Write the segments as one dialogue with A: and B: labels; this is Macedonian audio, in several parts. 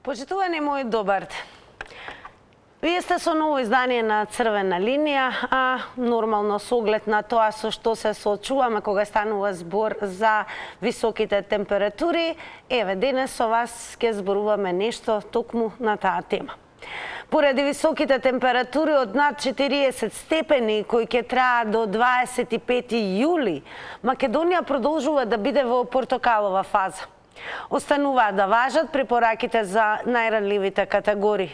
A: Почитувани мој добар ден. Вие сте со ново издание на Црвена линија, а нормално со оглед на тоа со што се соочуваме кога станува збор за високите температури, еве денес со вас ќе зборуваме нешто токму на таа тема. Поради високите температури од над 40 степени кои ќе траат до 25 јули, Македонија продолжува да биде во портокалова фаза. Остануваат да важат препораките за најранливите категории.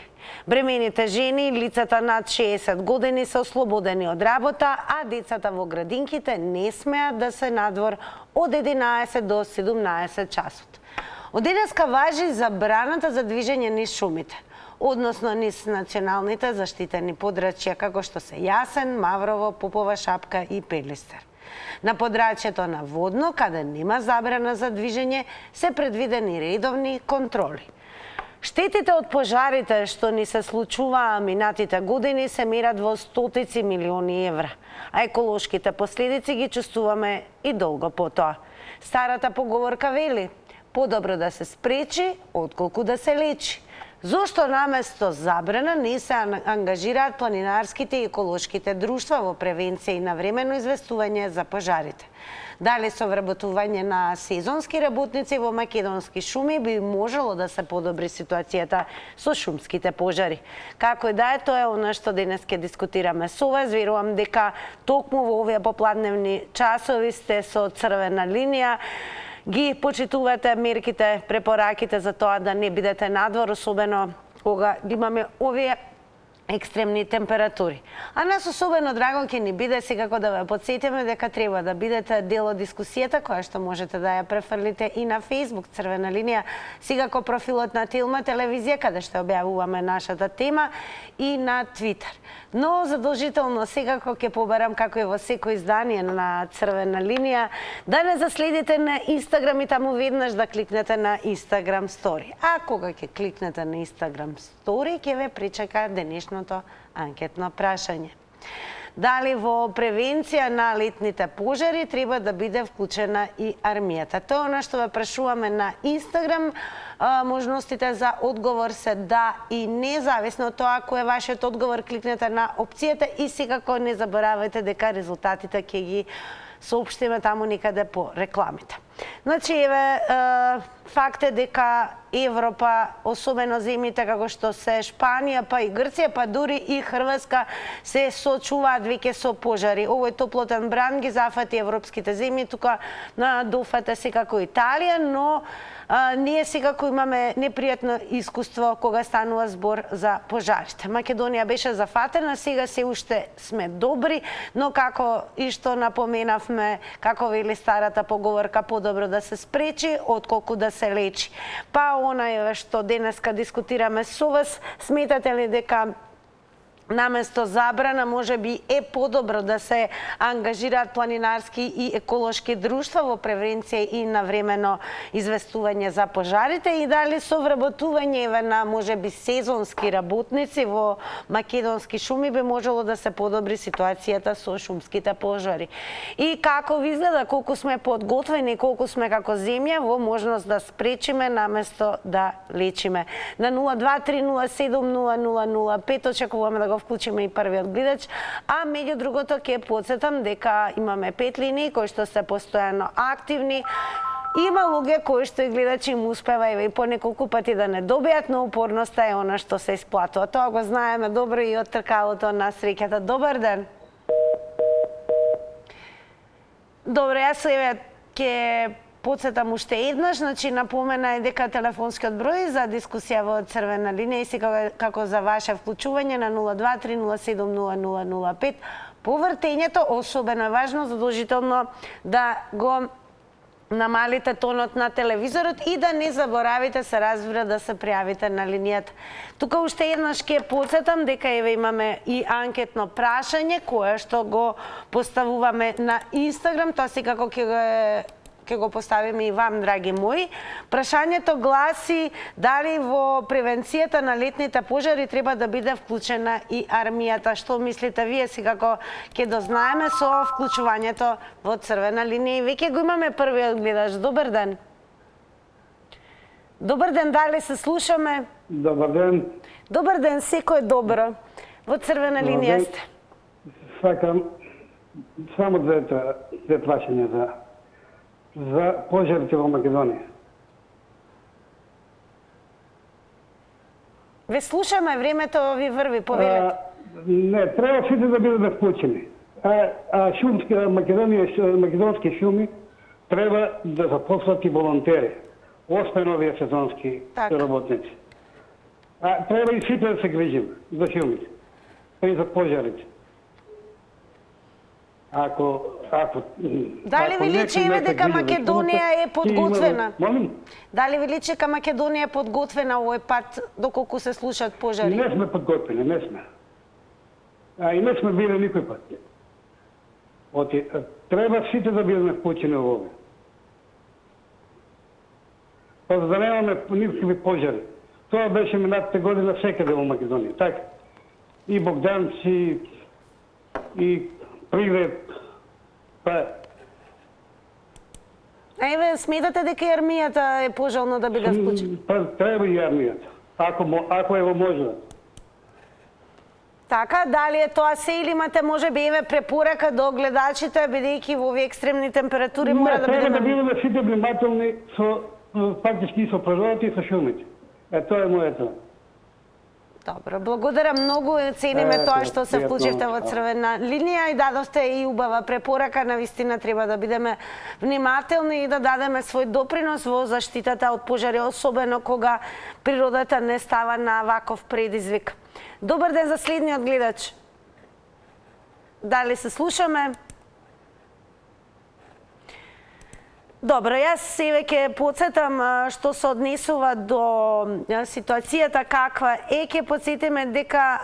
A: Бремените жени и лицата над 60 години се ослободени од работа, а децата во градинките не смеат да се надвор од 11 до 17 часот. Од денеска важи забраната за движење низ шумите, односно низ националните заштитени подрачја како што се Јасен, Маврово, Попова шапка и Пелистер. На подрачјето на Водно, каде нема забрана за движење, се предвидени редовни контроли. Штетите од пожарите што ни се случуваа минатите години се мерат во стотици милиони евра, а еколошките последици ги чувствуваме и долго потоа. Старата поговорка вели: подобро да се спречи, отколку да се лечи. Зошто наместо забрана не се ангажираат планинарските и еколошките друштва во превенција и навремено известување за пожарите? Дали со вработување на сезонски работници во македонски шуми би можело да се подобри ситуацијата со шумските пожари? Како и да е, тоа е она што денес ќе дискутираме со вас. Верувам дека токму во овие попладневни часови сте со Црвена линија, ги почитувате мерките, препораките за тоа да не бидете надвор, особено кога имаме овие екстремни температури. А нас особено драго ќе ни биде секако да ве потсетиме дека треба да бидете дел од дискусијата која што можете да ја префрлите и на Facebook Црвена линија, секако профилот на Телма телевизија каде што објавуваме нашата тема и на Твитер. Но задолжително секако ќе побарам, како и во секој издание на Црвена линија, да не заследите на Инстаграм и таму веднаш да кликнете на Инстаграм стори. А кога ќе кликнете на Инстаграм стори, ќе ве причека денешното анкетно прашање. Дали во превенција на летните пожари треба да биде вклучена и армијата? Тоа на што ве прашуваме на Инстаграм. Можностите за одговор се да и не, зависно од тоа кој е вашиот одговор, кликнете на опцијата и секако не заборавајте дека резултатите ќе ги соопштиме таму некаде по рекламите. Значи, еве, факт е дека Европа, особено земјите како што се Шпанија, па и Грција, па дури и Хрватска се соочуваат веќе со пожари. Овој топлотен бран ги зафати европските земји, тука на дофата секако Италија, но ние секако имаме непријатно искуство кога станува збор за пожарите. Македонија беше зафатена, сега се уште сме добри, но како и што напоменавме, како вели старата поговорка, подобро да се спречи, отколку да се лечи. Па она што денеска дискутираме со вас, сметате ли дека наместо забрана можеби е подобро да се ангажираат планинарски и еколошки друштва во превенција и навремено известување за пожарите и дали со вработување на можеби сезонски работници во македонски шуми би можело да се подобри ситуацијата со шумските пожари? И како ви изгледа, колку сме подготвени, колку сме како земја во можност да спречиме наместо да лечиме? На 023070005 очекуваме да го вклучиме и првиот гледач, а меѓу другото ќе потсетам дека имаме 5 линии кои што се постојано активни. Има луѓе кои што и гледачи им успева и по неколку пати да не добијат, но упорноста е она што се исплатува. Тоа го знаеме добро и од тркалото на среќата. Добар ден. Добро, јас еве ќе потсетам уште еднаш, значи напомена е дека телефонскиот број за дискусија во Црвена линија и сега како за ваше вклучување на 023070005. Повртењето особено е важно, задолжително да го намалите тонот на телевизорот и да не заборавите, се разбира, да се пријавите на линијата. Тука уште еднаш ќе потсетам дека еве имаме и анкетно прашање кое што го поставуваме на Инстаграм, тоа секако ќе го поставиме и вам, драги мои. Прашањето гласи дали во превенцијата на летните пожари треба да биде вклучена и армијата. Што мислите вие? Секако ќе дознаеме со вклучувањето во Црвена линија. И веќе го имаме првиот гледач. Добар ден. Добар ден, дали се слушаме?
B: Добар ден.
A: Добар ден, секој е добро. Во црвена линија сте.
B: Сакам само две прашања за пожарите во Македонија.
A: Ве слушаме, времето ви врви, повелете.
B: Не, треба сите да бидат вклучени. Македонски шуми треба да запослат и волонтери, освен овие сезонски работници. Треба и сите да се грижим за шумите, и за пожарите.
A: Дали ви личи еве дека Македонија е подготвена? Дали ви личи дека Македонија е подготвена овој пат доколку се слушаат пожари?
B: Не сме подготвени, не сме. И не сме били никој пат. Треба сите да бидеме вклучени во ова. За да немаме никакви пожари. Тоа беше минатата година секаде во Македонија, така? И Богданци, и Приград,
A: Еве, сметате дека и армијата е пожелно да биде вклучена?
B: Треба и армијата, ако е во можност.
A: Така, дали е тоа се или имате можеби еве препорака до гледачите, бидејќи во овие екстремни температури мора да бидеме...
B: Треба да бидеме сите внимателни фактички со природата и со шумите. Тоа е моето.
A: Добро, благодарам многу, цениме тоа што се вклучивте во црвена линија и дадовте и убава препорака, навистина треба да бидеме внимателни и да дадеме свој допринос во заштитата од пожари, особено кога природата не става на ваков предизвик. Добар ден за следниот гледач. Дали се слушаме? Добро, јас еве ќе потсетам што се однесува до ситуацијата каква е, ќе потсетиме дека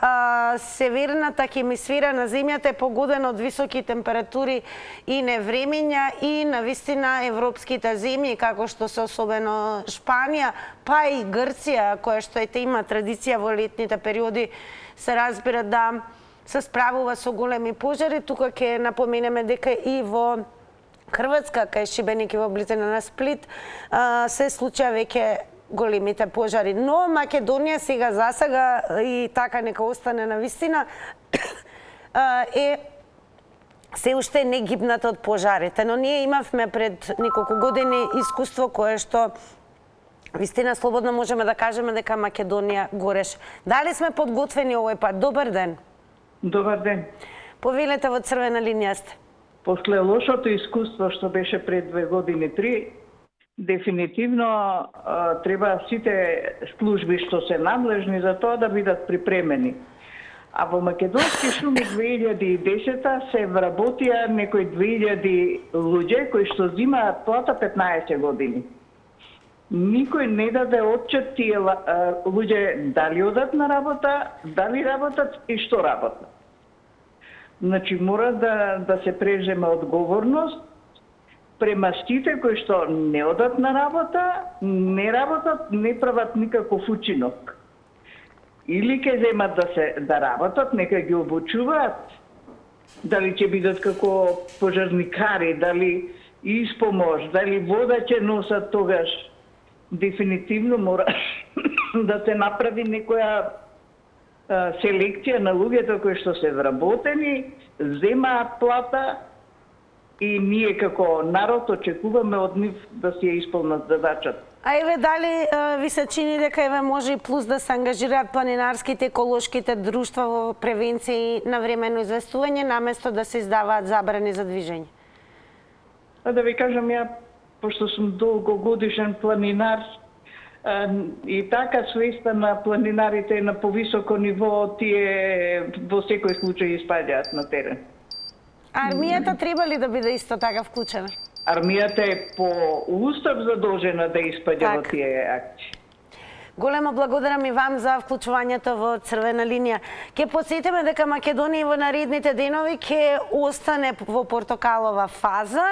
A: северната хемисфера на земјата е погодена од високи температури и невремења и навистина европските земји, како што се особено Шпанија, па и Грција, која што има традиција во летните периоди, се разбира да се справува со големи пожари. Тука ќе напоменеме дека и во Хрватска, кај Шибеник и во близина на Сплит, се случаја веќе големите пожари. Но Македонија сега засега и така нека остане на вистина е се уште не гибната од пожарите. Но ние имавме пред неколку години искуство кое што вистина слободно можеме да кажеме дека Македонија гореше. Дали сме подготвени овој пат? Добар ден.
C: Добар ден.
A: Повелете, во црвена линија сте.
C: После лошото искуство што беше пред 2 години, 3, дефинитивно треба сите служби што се надлежни за тоа да бидат припремени. А во македонски шуми 2010 се вработија некои 2000 луѓе кои што зимаат плата 15 години. Никој не даде отчет тие луѓе дали одат на работа, дали работат и што работат. Значи, мора да се преземе одговорност према сите кои што не одат на работа, не работат, не прават никаков учинок. Или ќе земат да работат, нека ги обучуваат, дали ќе бидат како пожарникари, дали испомош, дали вода ќе носат тогаш. Дефинитивно мора да се направи некоја селекција на луѓето кои што се вработени, земаат плата и ние како народ очекуваме од нив да си ја исполнат задачата.
A: А еве дали ви се чини дека еве може и плюс да се ангажираат планинарските еколошките друштва во превенција и навремено известување наместо да се издаваат забрани за движење?
C: Да ви кажам, ја пошто сум долгогодишен планинар, и така свеста на планинарите на повисоко ниво, тие во секој случај испаѓаат на терен.
A: Армијата треба ли да биде исто така вклучена?
C: Армијата е по устав задолжена да испаѓа во тие акции.
A: Големо благодарам и вам за вклучувањето во црвена линија. Ќе потсетиме дека Македонија во наредните денови ќе остане во портокалова фаза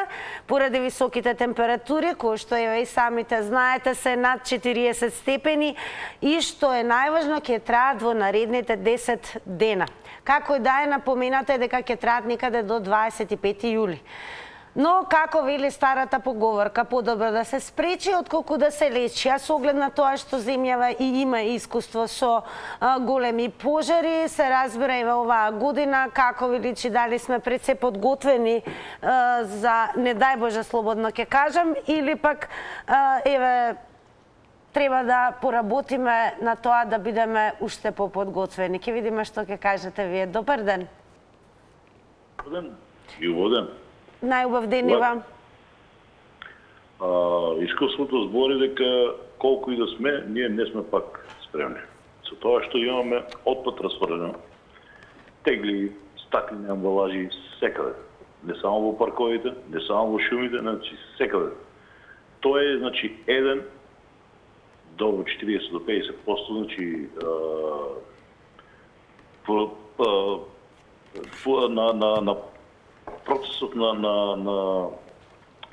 A: поради високите температури, кои што и самите знаете се над 40 степени и што е најважно ќе траат во наредните 10 дена. Како и да е, напоменате дека ќе траат некаде до 25 јули. Но, како вели старата поговорка, подобро да се спречи, отколку да се лечи. А со оглед на тоа што земјава и има искуство со големи пожари, се разбира и во оваа година, како ви личи, дали сме пред се подготвени за, не дај Боже, слободно ќе кажам, или пак, еве, треба да поработиме на тоа да бидеме уште поподготвени. Ќе видиме што ќе кажете вие. Добар ден.
D: Добар ден. И убавен.
A: Најубав ден и вам.
D: Искуството збори дека колку и да сме, ние не сме пак спремни. Со тоа што имаме отпад расфрлено, тегли, стаклени амбалажи секаде. Не само во парковите, не само во шумите, значи секаде. Тоа е, значи, еден до 40 до 50%, значи, на процесот на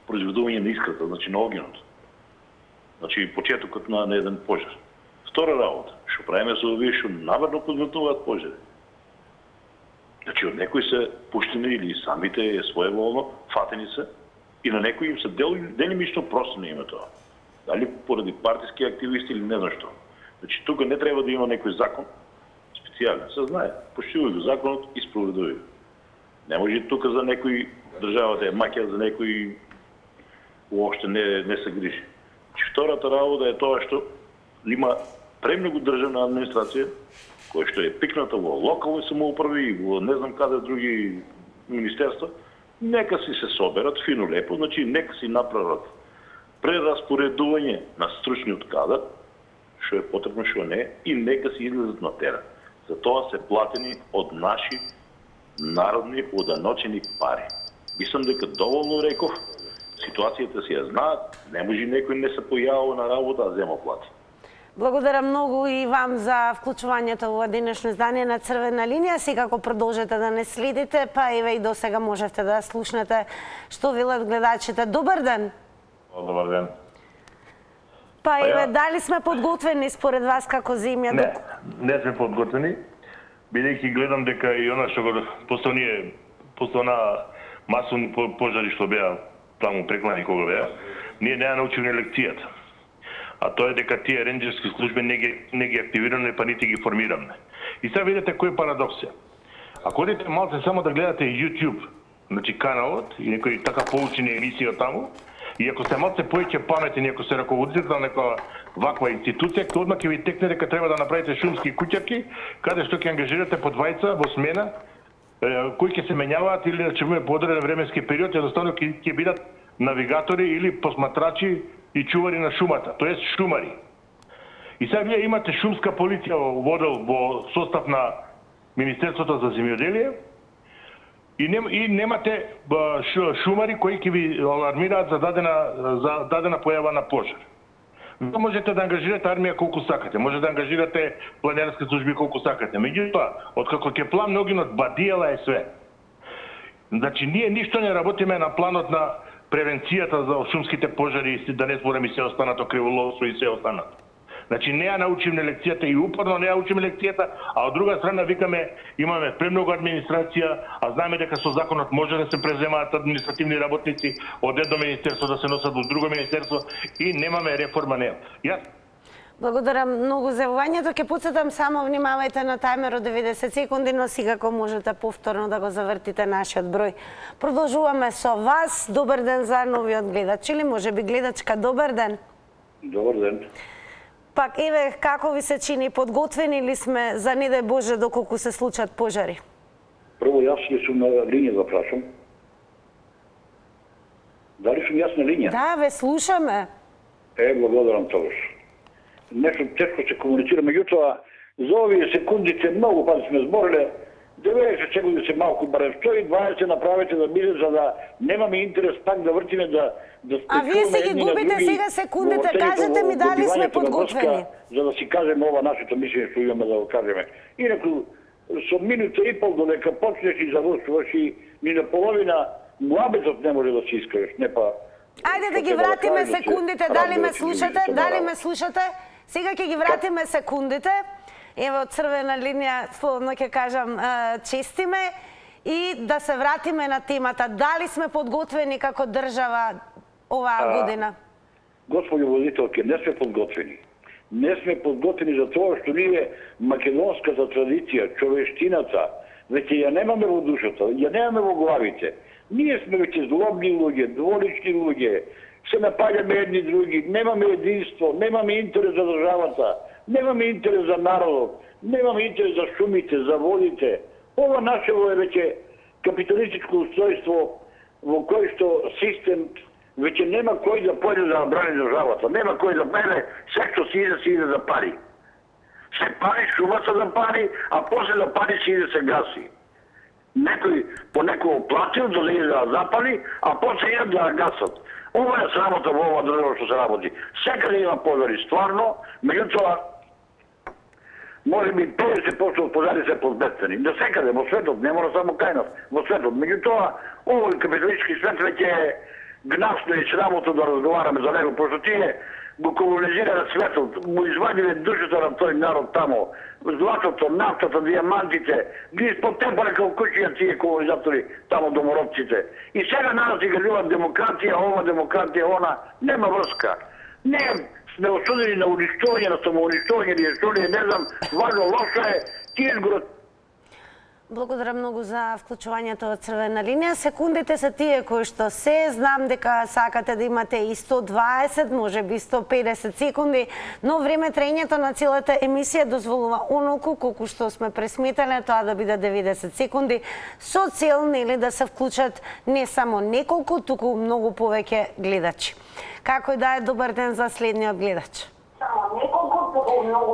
D: произведување на искрата, значи на огинот. Значи почетокот на еден пожар. Втора работа, што правиме со овие што намерно подметнуваат пожари. Значи од некои се пуштени или самите своеволно фатени се и на некои им се делимично просто не има тоа. Дали поради партиски активисти или не знам што. Значи тука не треба да има некој закон специјален. Се знае, поштивај го законот и спроведувај. Не може тука за некој државата е маќа, за некој уопште не се грижи. Втората работа е тоа што има премногу државна администрација, која што е пикната во локални самоуправи и во не знам каде други министерства, нека си се соберат фино лепо, значи нека си направат прераспоредување на стручниот кадар, што е потребно, што не, и нека си излезат на терен. За тоа се платени од наши народни оданочени пари. Мислам дека доволно реков, ситуацијата си ја знаат, не може некој не се појавува на работа, а зема плати.
A: Благодарам многу и вам за вклучувањето во денешно издание на Црвена линија. Секако продолжете да не следите, па еве и до сега можете да слушнете што велат гледачите. Добар ден!
D: Добар ден.
A: Па еве, дали сме подготвени според вас како земја?
E: Не сме подготвени, бидејќи гледам дека и она што го постојна масовни пожари што беа таму преклани кога беа, ние не ја научиле лекцијата. А тоа е дека тие ренџерски служби не ги активираме, па нити ги формираме. И сега видите кој парадокс е. Ако одите малце само да гледате YouTube, значи каналот и некои така поучени емисии таму, и ако сте малце поеќе паметни, ако се раководите на некоја ваква институција, ќе одма ќе ви текне дека треба да направите шумски куќарки, каде што ќе ангажирате по двајца во смена, кои ќе се менјаваат или да чемуме по одреден временски период, едноставно ќе бидат навигатори или посматрачи и чувари на шумата, тоест шумари. И сега вие имате шумска полиција во состав на Министерството за земјоделие и немате шумари кои ќе ви алармираат за дадена појава на пожар. Вие можете да ангажирате армија колку сакате, може да ангажирате планинарски служби колку сакате. Меѓутоа, откако ќе пламне огинот, бадијала е све. Значи, ние ништо не работиме на планот на превенцијата за шумските пожари, да не зборам и се останато криволовство и се останато. Значи, не ја научиме лекцијата и упорно не ја учиме лекцијата, а од друга страна викаме, имаме премногу администрација, а знаеме дека со законот може да се преземаат административни работници од едно министерство да се носат во друго министерство и немаме реформа неа.
A: Благодарам многу за јавувањето. Ќе потсетам само, внимавајте на тајмерот 90 секунди, но секако можете повторно да го завртите нашиот број. Продолжуваме со вас. Добар ден за новиот гледач или можеби гледачка. Добар ден.
D: Добар ден.
A: Пак, еве, како ви се чини, подготвени ли сме за не дај Боже доколку се случат пожари?
F: Прво, јас ли сум на линија да прашам? Дали сум јас на линија?
A: Да, ве слушаме.
F: Благодарам тогаш. Нешто тешко се комуницира, меѓутоа, за овие секундите многу пати сме збориле, 90 секунди се малку, барем 120 направете да биде, за да немаме интерес пак да вртиме да
A: А вие се ги губите сега секундите, кажете ми дали сме подготвени.
F: За да си кажеме ова нашето мислење што имаме да го кажеме. Инаку, со минута и пол додека почнеш и завршуваш и ни на половина муабетот не може да се искажеш, не па...
A: Ајде да ги вратиме секундите, дали ме слушате? Дали ме слушате? Сега ќе ги вратиме секундите. Ево, Црвена линија, слободно ќе кажам, честиме. И да се вратиме на темата. Дали сме подготвени како држава оваа година?
F: Господи водителки, не сме подготвени. Не сме подготвени за тоа што ние македонската традиција, човештината, веќе ја немаме во душата, ја немаме во главите. Ние сме веќе злобни луѓе, дволични луѓе, се напаѓаме едни други, немаме единство, немаме интерес за државата, немаме интерес за народот, немаме интерес за шумите, за водите. Ова нашево е веќе капиталистичко устојство во кој што систем веќе нема кој да појде да брани државата, нема кој да мене, се што си иде да пари. Се пари, шумата да пари, а после да пари си иде се гаси. Некој по некој платил да иде да запали, а после иде да гасат. Ова е срамота во ова држава што се работи. Секаде има пожари, стварно, меѓутоа може би 50% од пожари се подбедствени. Да секаде во светот, не мора само кај нас, во светот. Меѓутоа, овој капиталистички свет веќе е гнасно и срамотно да разговараме за него, пошто тие го колонизира светот, му извадиле душата на тој народ тамо, златото, нафтата, диамантите, ги испотепале како кучија тие колонизатори тамо доморобците. И сега нас ги кажуваат демократија, ова демократија, она, нема врска. Не сме осудени на уништување, на самоуништување, или што ли, не знам, важно, лошо е, тие го.
A: Благодарам многу за вклучувањето од Црвена линија. Секундите се тие кои што се. Знам дека сакате да имате и 120, може би 150 секунди, но време траењето на целата емисија дозволува онолку колку што сме пресметале тоа да биде 90 секунди, со цел нели да се вклучат не само неколку, туку многу повеќе гледачи. Како и да е, добар ден за следниот гледач.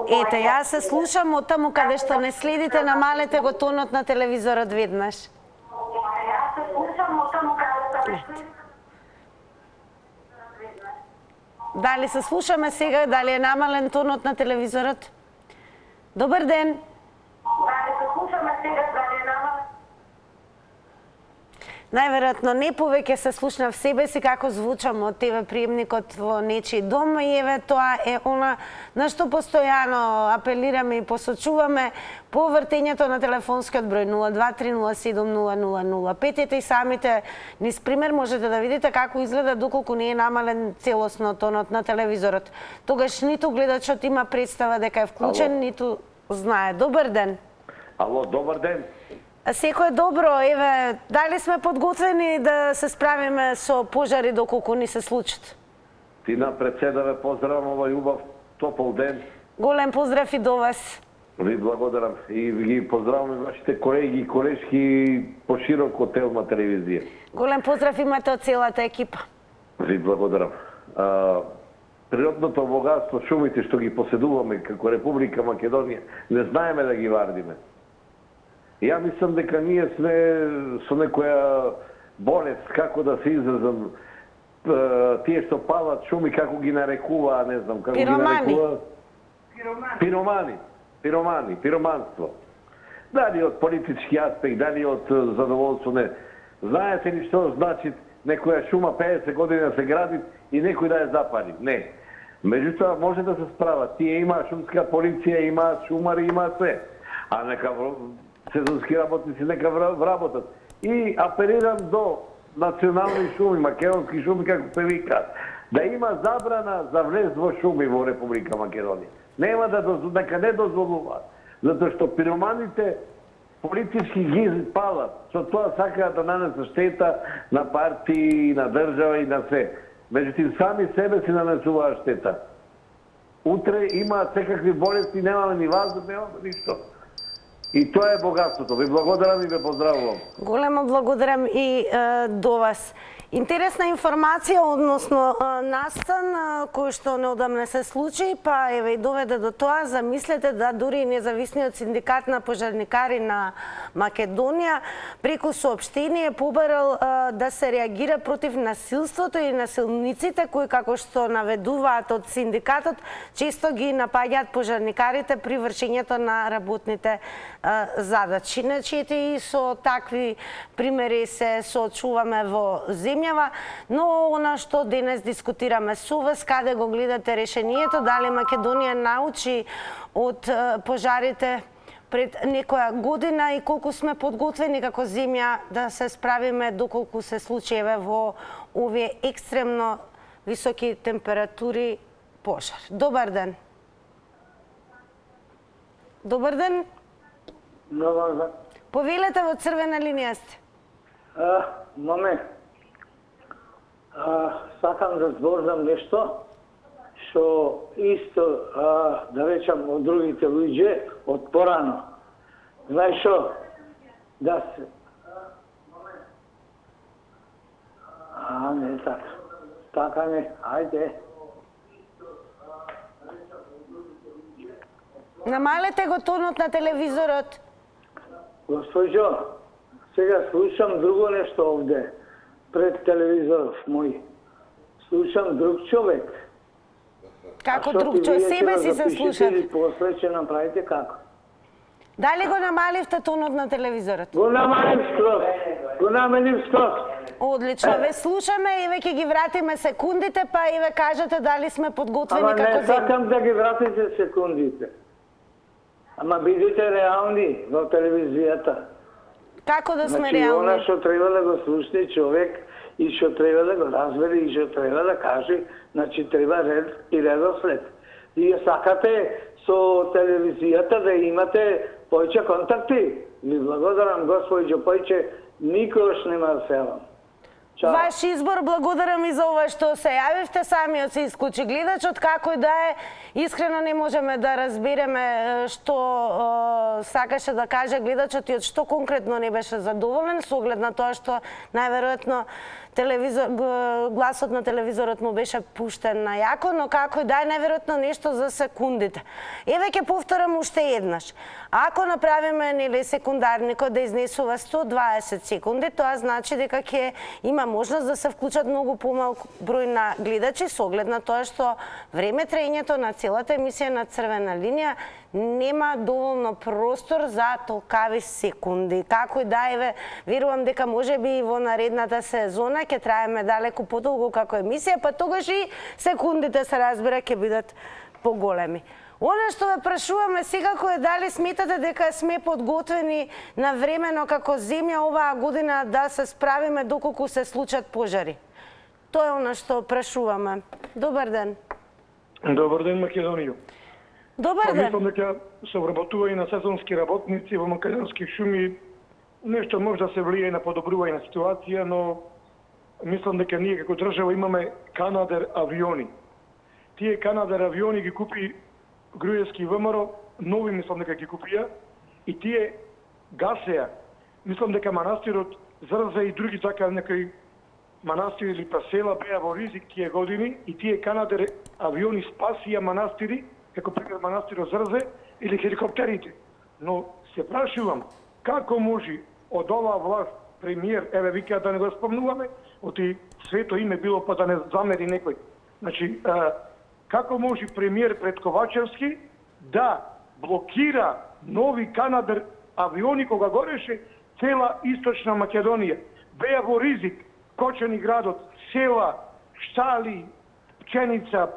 A: Ете, јас се слушам од таму каде што не следите, намалете го тонот на телевизорот веднаш. Дали се слушаме сега, дали е намален тонот на телевизорот? Добар ден. Дали се слушаме сега, дали е намален? Најверојатно не повеќе се слушнав себе си како звучам од ТВ приемникот во нечи дом и еве тоа е она на што постојано апелираме и посочуваме по вртењето на телефонскиот број 0230700005. Ете и самите низ пример можете да видите како изгледа доколку не е намален целосно тонот на телевизорот. Тогаш ниту гледачот има представа дека е вклучен, ниту знае. Добар ден.
G: Ало, добар ден.
A: Секој добро, еве, дали сме подготвени да се справиме со пожари доколку ни се случат?
G: Тина председаве, поздравам овој убав топол ден.
A: Голем поздрав и до вас.
G: Ви благодарам и ги поздравам вашите колеги и колешки по широко телма телевизија.
A: Голем поздрав имате од целата екипа.
G: Ви благодарам. Природното богатство, шумите што ги поседуваме како Република Македонија, не знаеме да ги вардиме. Ја мислам дека ние сме со некоја болест, како да се изразам, тие што палат шуми, како ги нарекуваа, не знам, како ги нарекуваа. Пироманство. Дали од политички аспект, дали од задоволство, не. Знаете ли што значи некоја шума 50 години да се гради и некој да ја запали? Не. Меѓутоа може да се справат. Тие имаат шумска полиција, имаат шумари, имаат се. А нека сезонски работници нека вработат. И апелирам до национални шуми, македонски шуми, како се вика, да има забрана за влез во шуми во Република Македонија. Нема нека не дозволуваат, затоа што пироманите политички ги палат, со тоа сакаат да нанесат штета на партии, на држава и на се. Меѓутоа сами себе си нанесуваат штета. Утре имаат секакви болести, немаме ни ваздух, немаме ништо. И тоа е богатството. Ви благодарам и ве поздравувам.
A: Големо благодарам и до вас. Интересна информација, односно настан, кој што неодамна се случи, па еве и доведе до тоа, замислете да дури и независниот синдикат на пожарникари на Македонија преку соопштение побарал да се реагира против насилството и насилниците кои, како што наведуваат од синдикатот, често ги напаѓаат пожарникарите при вршењето на работните задачи. Иначе и со такви примери се соочуваме во земјава, но она што денес дискутираме со вас, каде го гледате решението, дали Македонија научи од пожарите пред некоја година и колку сме подготвени како земја да се справиме доколку се случи во овие екстремно високи температури пожар. Добар ден. Добар ден.
H: Добар ден.
A: Повелете, во црвена линија сте.
H: Сакам да зборам нешто што исто, да речам, од другите луѓе од порано. Знаеш што? Да се... не така. Така не, ајде.
A: Намалете го тонот на телевизорот.
H: Госпожо, сега слушам друго нешто овде, пред телевизоров мој. Слушам друг човек.
A: Како друг човек? Себе си се слушате.
H: И после ќе направите како?
A: Дали го намаливте тонот на телевизорот?
H: Го намалив скроз. Го намалив скроз.
A: Одлично, ве слушаме и веќе ги вратиме секундите, па и ве кажете дали сме подготвени
H: Ама
A: како
H: не
A: земја.
H: сакам да ги вратите секундите. Ама бидете реални во телевизијата.
A: Како да сме
H: Значи, она
A: реални?
H: што треба да го слушне човек и што треба да го разбере и што треба да каже, значи треба ред и редослед. Вие сакате со телевизијата да имате повеќе контакти. Ви благодарам, господијо Појче, никош нема да се јавам. Чао.
A: Ваш избор, благодарам и за ова што се јавивте, самиот се исклучи гледачот, како и да е, искрено не можеме да разбереме што сакаше да каже гледачот и од што конкретно не беше задоволен, со оглед на тоа што најверојатно гласот на телевизорот му беше пуштен на јако, но како и да е, најверојатно нешто за секундите. Еве ќе повторам уште еднаш. Ако направиме нели секундарникот да изнесува 120 секунди, тоа значи дека ќе има можност да се вклучат многу помалку број на гледачи со оглед на тоа што време траењето на целата емисија на црвена линија нема доволно простор за толкави секунди. Како и да е, верувам дека можеби и во наредната сезона ќе траеме далеку подолго како емисија, па тогаш и секундите се разбира ќе бидат поголеми. Она што ве прашуваме секако е дали сметате дека сме подготвени на времено како земја оваа година да се справиме доколку се случат пожари. Тоа е она што прашуваме. Добар ден.
B: Добар ден, Македонија.
A: Добар ден.
B: Мислам дека со вработување на сезонски работници во македонски шуми нешто може да се влие на подобрување на ситуација, но мислам дека ние како држава имаме Канадер авиони. Тие Канадер авиони ги купи Груевски ВМРО, нови мислам дека ги купија, и тие гасеа. Мислам дека манастирот Зрза и други така некои манастири или села беа во ризик тие години и тие Канадер авиони спасија манастири, како пример манастирот Зрзе или хеликоптерите. Но се прашувам, како може од оваа власт премиер, еве вика да не го спомнуваме, оти свето име било па да не замери некој. Значи, како може премиер пред Ковачевски да блокира нови Канадер авиони кога гореше цела Источна Македонија? Беа во ризик Кочани градот, села, штали, пченица,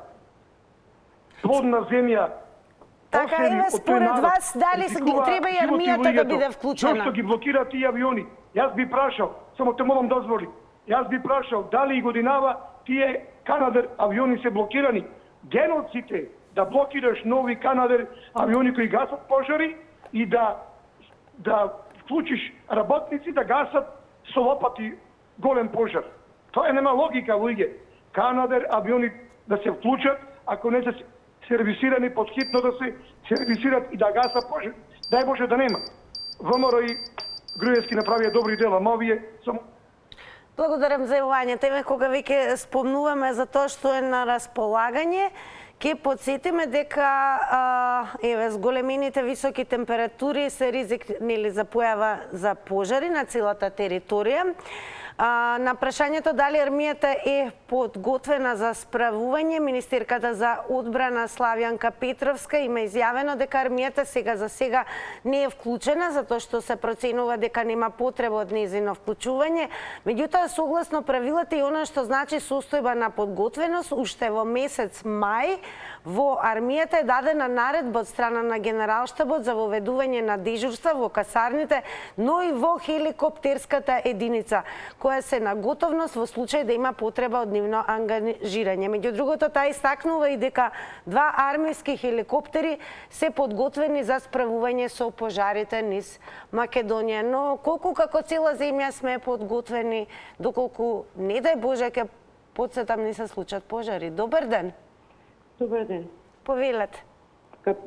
B: плодна земја.
A: Така, еве според вас, дали треба и армијата да биде вклучена?
B: Зошто ги блокира тие авиони? Јас би прашал, само те молам дозволи, јас би прашал дали и годинава тие Канадер авиони се блокирани. Геноците да блокираш нови Канадер авиони кои гасат пожари и да вклучиш работници да гасат со лопати голем пожар. Тоа нема логика, луѓе. Канадер авиони да се вклучат, ако не се сервисирани подхитно да се сервисират и да гасат пожар. Дај Боже да нема. ВМРО и Груевски направија добри дела, ма овие само...
A: Благодарам за јавувањето. Еве кога веќе спомнуваме за тоа што е на располагање, ќе подсетиме дека еве зголемените високи температури се ризик нели за појава за пожари на целата територија. На прашањето дали армијата е подготвена за справување, министерката за одбрана Славјанка Петровска има изјавено дека армијата за сега не е вклучена, затоа што се проценува дека нема потреба од нејзино вклучување. Меѓутоа, согласно правилата и она што значи состојба на подготвеност, уште во месец мај Во армијата е дадена наредба од страна на Генералштабот за воведување на дежурства во касарните, но и во хеликоптерската единица, која се на готовност во случај да има потреба од нивно ангажирање. Меѓу другото, таа истакнува и дека 2 армиски хеликоптери се подготвени за справување со пожарите низ Македонија. Но колку како цела земја сме подготвени, доколку не дај Боже ќе подсетам не се случат пожари. Добар ден.
I: Добар ден.
A: Повелете.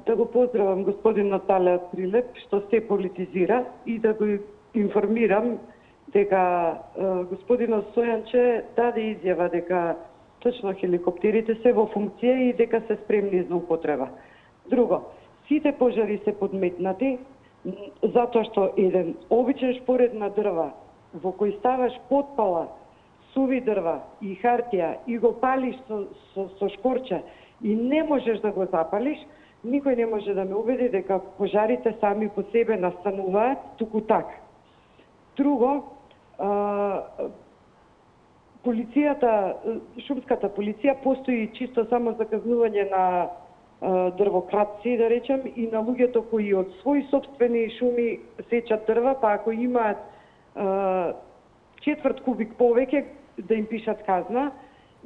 I: Да го поздравам господин Наталија Прилеп што се политизира и да го информирам дека господинот Сојанче даде изјава дека точно хеликоптерите се во функција и дека се спремни за употреба. Друго, сите пожари се подметнати затоа што еден обичен шпоред на дрва во кој ставаш подпала суви дрва и хартија и го палиш со шкорче и не можеш да го запалиш, никој не може да ме убеди дека пожарите сами по себе настануваат, туку така. Друго, полицијата, шумската полиција постои чисто само за казнување на дрвократци, да речем, и на луѓето кои од своји собствени шуми сечат дрва, па ако имаат четврт кубик повеќе, да им пишат казна.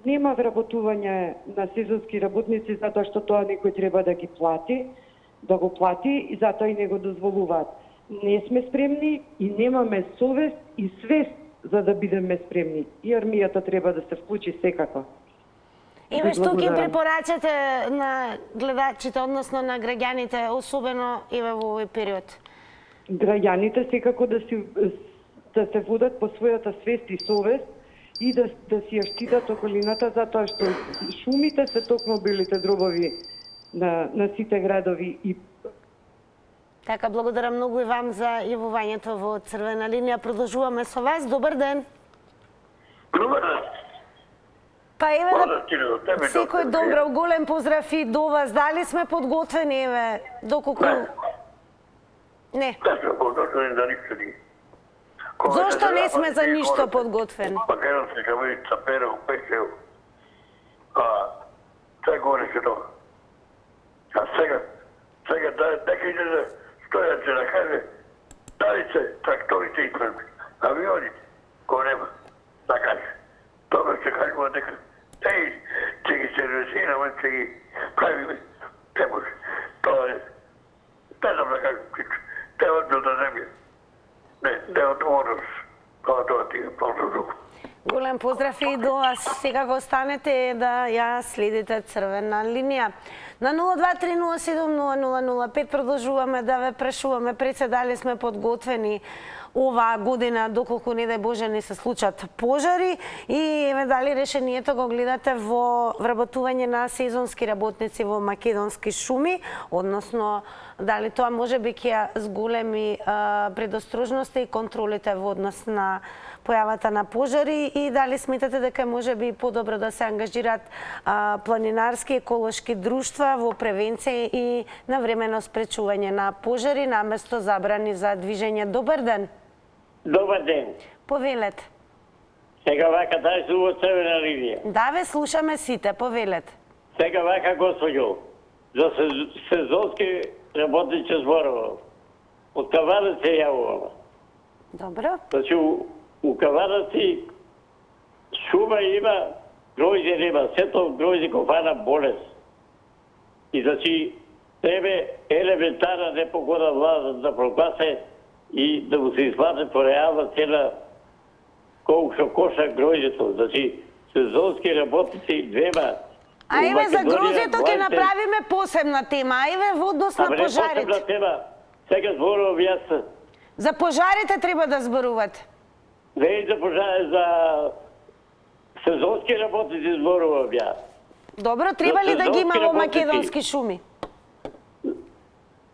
I: Нема вработување на сезонски работници затоа што тоа некој треба да ги плати, да го плати и затоа и не го дозволуваат. Не сме спремни и немаме совест и свест за да бидеме спремни. И армијата треба да се вклучи секако.
A: Еве што ќе препорачате на гледачите, односно на граѓаните, особено еве во овој период?
I: Граѓаните секако да се водат по својата свест и совест и да си ја штитат околината, затоа што шумите се токму белите дробови на сите градови.
A: Така, благодарам многу и вам за јавувањето во Црвена линија. Продолжуваме со вас. Добар ден.
F: Добар ден.
A: Па еве да секој добро, голем поздрав и до вас. Дали сме подготвени, еве, доколку... Не.
F: Не сме подготвени за ништо ни.
A: Зошто не сме за ништо подготвени?
F: Македонска каминица пере у пешево. Сега говори се тоа. А сега дека иде да Стојанче да каже, дали се тракторите и авионите, кој нема, да каже. Тоа се кажува дека ќе ги сервисираме, ќе ги правиме, не може. Тоа е, не знам да кажем, те одбил да земја. Не одговорност, тоа ти е продолжува.
A: Голем поздрав и до вас. Сега го останете да ја следите Црвена линија. На 0230700005 продолжуваме да ве прашуваме пред се дали сме подготвени оваа година, доколку не дај Боже не се случат пожари и еве дали решението го гледате во вработување на сезонски работници во македонски шуми, односно дали тоа може би ќе зголеми предострожноста и контролите во однос на појавата на пожари и дали сметате дека може би подобро да се ангажираат планинарски еколошки друштва во превенција и навремено спречување на пожари наместо забрани за движење. Добар ден.
J: Добар ден.
A: Повелете.
J: Сега вака, дај су во Црвена линија.
A: Да, ве слушаме сите, повелете.
J: Сега вака, господјо, за сезонски работници зборувам. Од Каванаc се јавувам.
A: Добро.
J: Значи, у Каванаc шума има, гројзе нема, сето гројзе го фана болест. И значи, тебе елементарна непогода власт да прогласе и да му се изплате по реална цена колку што коша гројзето. Значи, сезонски работници двема.
A: Ајве за гројзето ќе направиме посебна тема. Ајве во однос на пожарите.
J: Посебна тема. Сега зборувам јас.
A: За пожарите треба да зборувате.
J: Не за пожари, за сезонски работници зборувам јас.
A: Добро, треба ли да ги има во македонски шуми?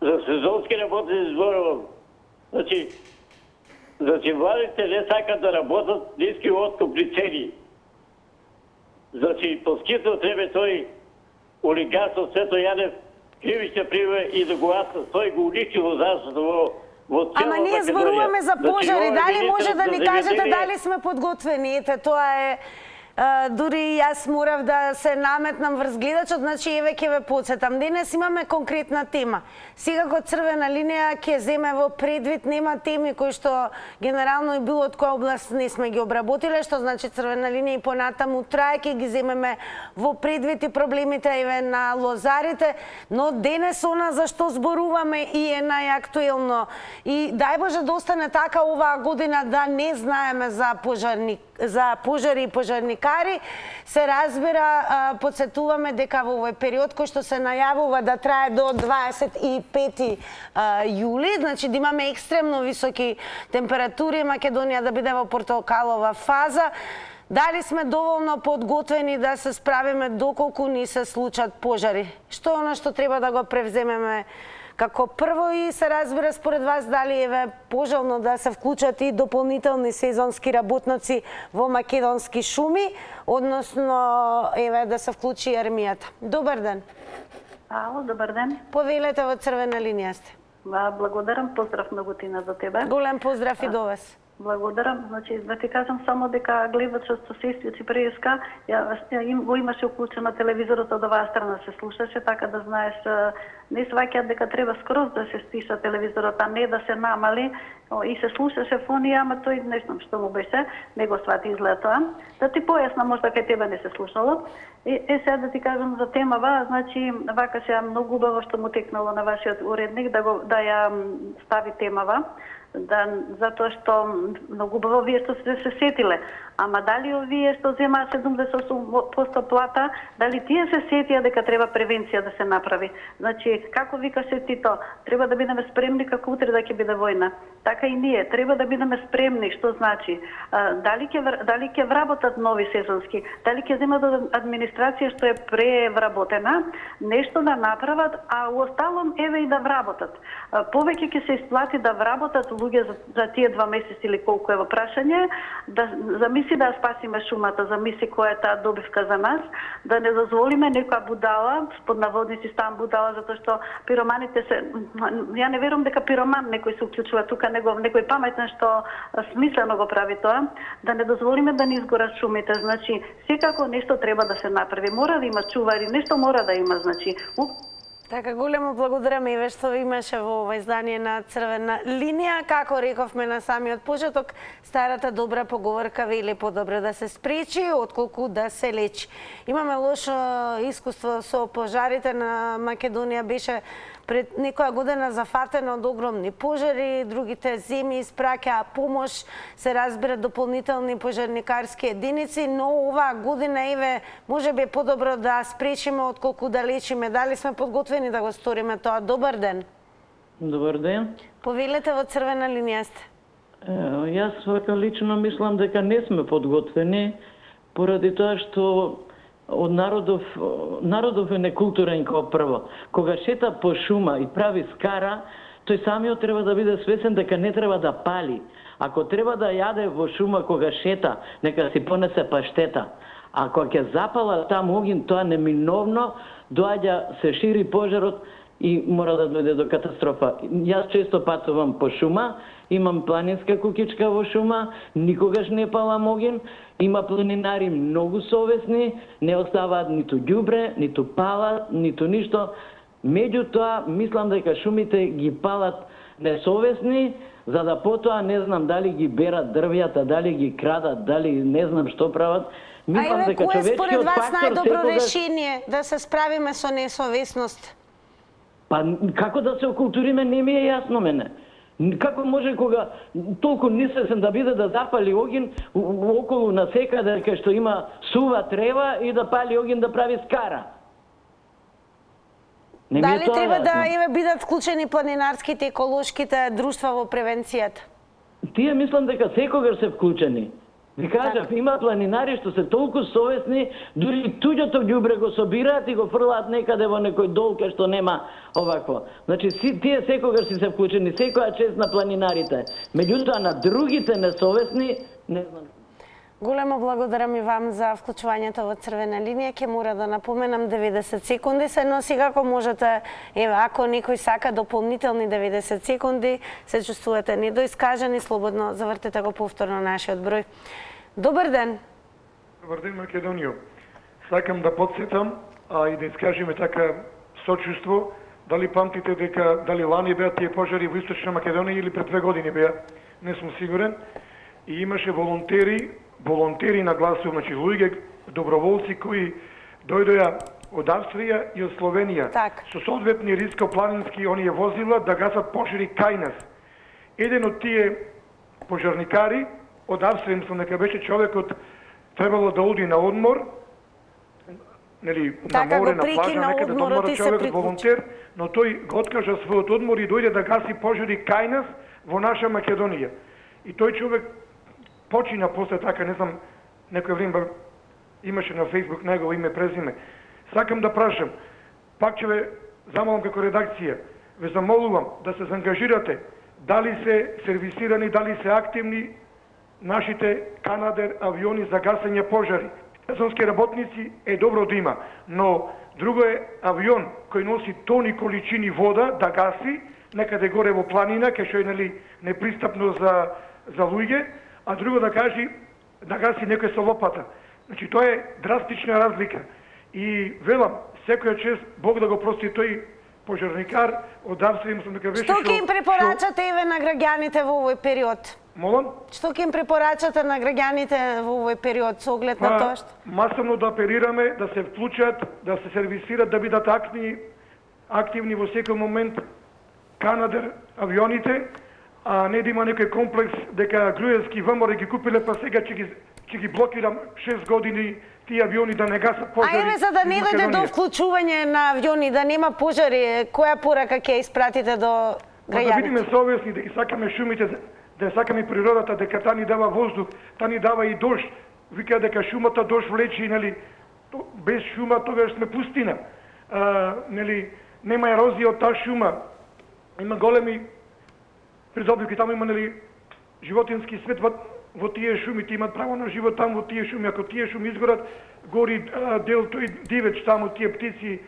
J: За сезонски работници зборувам. Значи, младите не сакат да работат ниски откупни цени. Значи, поскитно треба тој олигарсот Свето Јанев кривична прива и да го тој го уничи во заштиту во цела
A: Ама ние зборуваме за пожари. Дали може да ни кажете дали сме подготвени? Ете, тоа е Дури јас морав да се наметнам врз гледачот, значи еве ќе ве подсетам. Денес имаме конкретна тема. Секако црвена линија ќе земе во предвид, нема теми кои што генерално и било од која област не сме ги обработиле, што значи црвена линија и понатаму трае, ќе ги земеме во предвид и проблемите еве на лозарите, но денес она за што зборуваме и е најактуелно. И дај Боже да остане така оваа година да не знаеме за пожари и пожарникари. Се разбира, подсетуваме дека во овој период кој што се најавува да трае до 25 јули, значи да имаме екстремно високи температури, Македонија да биде во портокалова фаза. Дали сме доволно подготвени да се справиме доколку ни се случат пожари? Што е оно што треба да го превземеме како прво и се разбира според вас дали е пожелно да се вклучат и дополнителни сезонски работници во македонски шуми, односно еве да се вклучи и армијата. Добар ден.
K: Ало, добар ден.
A: Повелете, во црвена линија сте.
K: Благодарам, поздрав многу Тина за тебе.
A: Голем поздрав и до вас.
K: Благодарам. Значи, да ти кажам само дека гледачот со сестријаци преска, го имаше уклучена телевизорот од оваа страна се слушаше, така да знаеш, не сваќаат дека треба скроз да се стиша телевизорот, а не да се намали и се слушаше фонија, ама тој не знам што му беше, не го свати изгледа тоа. Да ти појаснам, можда кај тебе не се слушало. Сега да ти кажам за темава, значи вака сега многу убаво што му текнало на вашиот уредник да ја стави темава. Затоа што многу убаво вие што сте се сетиле. Ама дали овие што зема 78% плата, дали тие се сетија дека треба превенција да се направи? Значи, како викаше Тито, треба да бидеме спремни како утре да ќе биде војна. Така и ние, треба да бидеме спремни, што значи? Дали ќе вработат нови сезонски, дали ќе земат од администрација што е превработена, нешто да направат, а уосталом еве и да вработат. Повеќе ќе се исплати да вработат луѓе за тие 2 месеци или колку е во прашање, да замисли да спасиме шумата, замисли која е таа добивка за нас, да не дозволиме некоја будала, под наводници ставам будала, затоа што пироманите се, ја не верувам дека пироман некој се уклучува тука, некој паметен што смислено го прави тоа, да не дозволиме да ни изгорат шумите, значи секако нешто треба да се направи, мора да има чувари, нешто мора да има, значи.
A: Така, големо благодараме и што имаше во ова издание на Црвена линија. Како рековме на самиот почеток, старата добра поговорка вели подобро да се спречи, отколку да се лечи. Имаме лошо искуство со пожарите на Македонија, беше пред некоја година зафатена од огромни пожари, другите земји испраќаа помош, се разбира дополнителни пожарникарски единици, но оваа година еве можеби подобро да спречиме отколку да лечиме. Дали сме подготвени да го сториме тоа? Добар ден.
L: Добар ден.
A: Повелете, во Црвена линија сте.
L: Јас лично мислам дека не сме подготвени поради тоа што од народов е некултурен како прво. Кога шета по шума и прави скара, тој самиот треба да биде свесен дека не треба да пали. Ако треба да јаде во шума кога шета, нека си понесе паштета. Ако ќе запала таму огин, тоа неминовно доаѓа, се шири пожарот и мора да дојде до катастрофа. Јас често патувам по шума, имам планинска кукичка во шума, никогаш не палам огин. Има планинари многу совесни, не оставаат ниту ѓубре, ниту палат, ниту ништо. Меѓутоа, мислам дека шумите ги палат несовесни, за да потоа не знам дали ги берат дрвјата, дали ги крадат, дали не знам што прават.
A: Мислам дека кој е според вас најдобро решение да се справиме со несовесност?
L: Па како да се окултуриме, не ми е јасно мене. Како може кога толку несвесен да биде да запали огин околу на секаде кај што има сува трева и да пали огин да прави скара?
A: Дали треба да бидат вклучени планинарските еколошките друштва во превенцијата?
L: Тие мислам дека секогаш се вклучени. Ви кажав, има планинари што се толку совесни, дури туѓото ѓубре го собираат и го фрлаат некаде во некој дол кај што нема овакво. Значи, тие секогаш си се вклучени, секоја чест на планинарите. Меѓутоа, на другите несовесни, не знам.
A: Големо благодарам и вам за вклучувањето во Црвена линија. Ќе мора да напоменам 90 секунди се, но секако можете, ако некој сака дополнителни 90 секунди, се чувствувате недоискажани, слободно завртете го повторно нашиот број. Добар ден.
M: Добар ден, Македонија. Сакам да подсетам, и да искажеме така сочувство, дали памтите дека дали лани беа тие пожари во Источна Македонија или пред 2 години беа, не сум сигурен. И имаше волонтери на гласов, значи луѓе, доброволци кои дојдоа од Австрија и од Словенија со соодветни рископланински оние возила да гасат пожари кај нас. Еден од тие пожарникари од Австрија, мислам дека беше човекот, требало да оди на одмор, нели, на море, на плажа, некаде да одмора човекот волонтер, но тој го откажа својот одмор и дојде да гаси пожари кај нас во наша Македонија. И тој човек почина после така, не знам, некој време имаше на Фейсбук негово име, презиме. Сакам да прашам, пак ќе ве замолам како редакција, ве замолувам да се заангажирате, дали се сервисирани, дали се активни нашите Канадер авиони за гасење пожари. Сезонски работници е добро да има, но друго е авион кој носи тони количини вода да гаси некаде горе во планина, кај што е нели непристапно за луѓе, а друго да гаси некој со лопата. Значи тоа е драстична разлика. И велам, секоја чест Бог да го прости тој пожарникар од Австрија, мислам дека беше
A: што ќе им препорачате еве на граѓаните во овој период?
M: Молам?
A: Што ќе им препорачате на граѓаните во овој период со оглед на тоа што?
M: Масовно да апелираме, да се вклучат, да се сервисират, да бидат активни во секој момент Канадер авионите, а не да има некој комплекс дека Груевски ВМРО ги купиле, па сега ќе ги блокирам 6 години тие авиони да не гасат пожари.
A: А еве, за да не дојде до вклучување на авиони, да нема пожари, која порака ќе испратите до граѓаните?
M: Да бидеме совесни, да ги сакаме шумите, да сакаме природата, дека та ни дава воздух, та ни дава и дожд. Вика дека шумата дожд влечи, нели, без шума тогаш сме пустина. Нели, нема ерозија од таа шума. Има големи придобивки, таму има, нели, животински свет во тие шуми, ти имат право на живот таму во тие шуми. Ако тие шуми изгорат, гори дел тој дивеч таму, тие птици.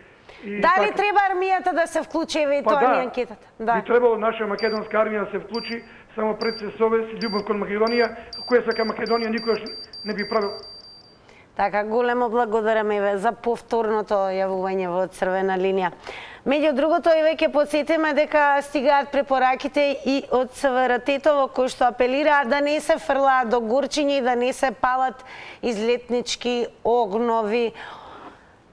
A: Дали треба армијата да се вклучи, еве, тоа ни анкетата?
M: Да, би требало наша македонска армија да се вклучи, само пред се совест, љубов кон Македонија, која сака Македонија никогаш не би правил.
A: Така, големо благодараме еве за повторното јавување во Црвена линија. Меѓу другото, еве ќе потсетиме дека стигаат препораките и од СВРТ-то, кои што апелираат да не се фрлаат до горчиња и да не се палат излетнички огнови.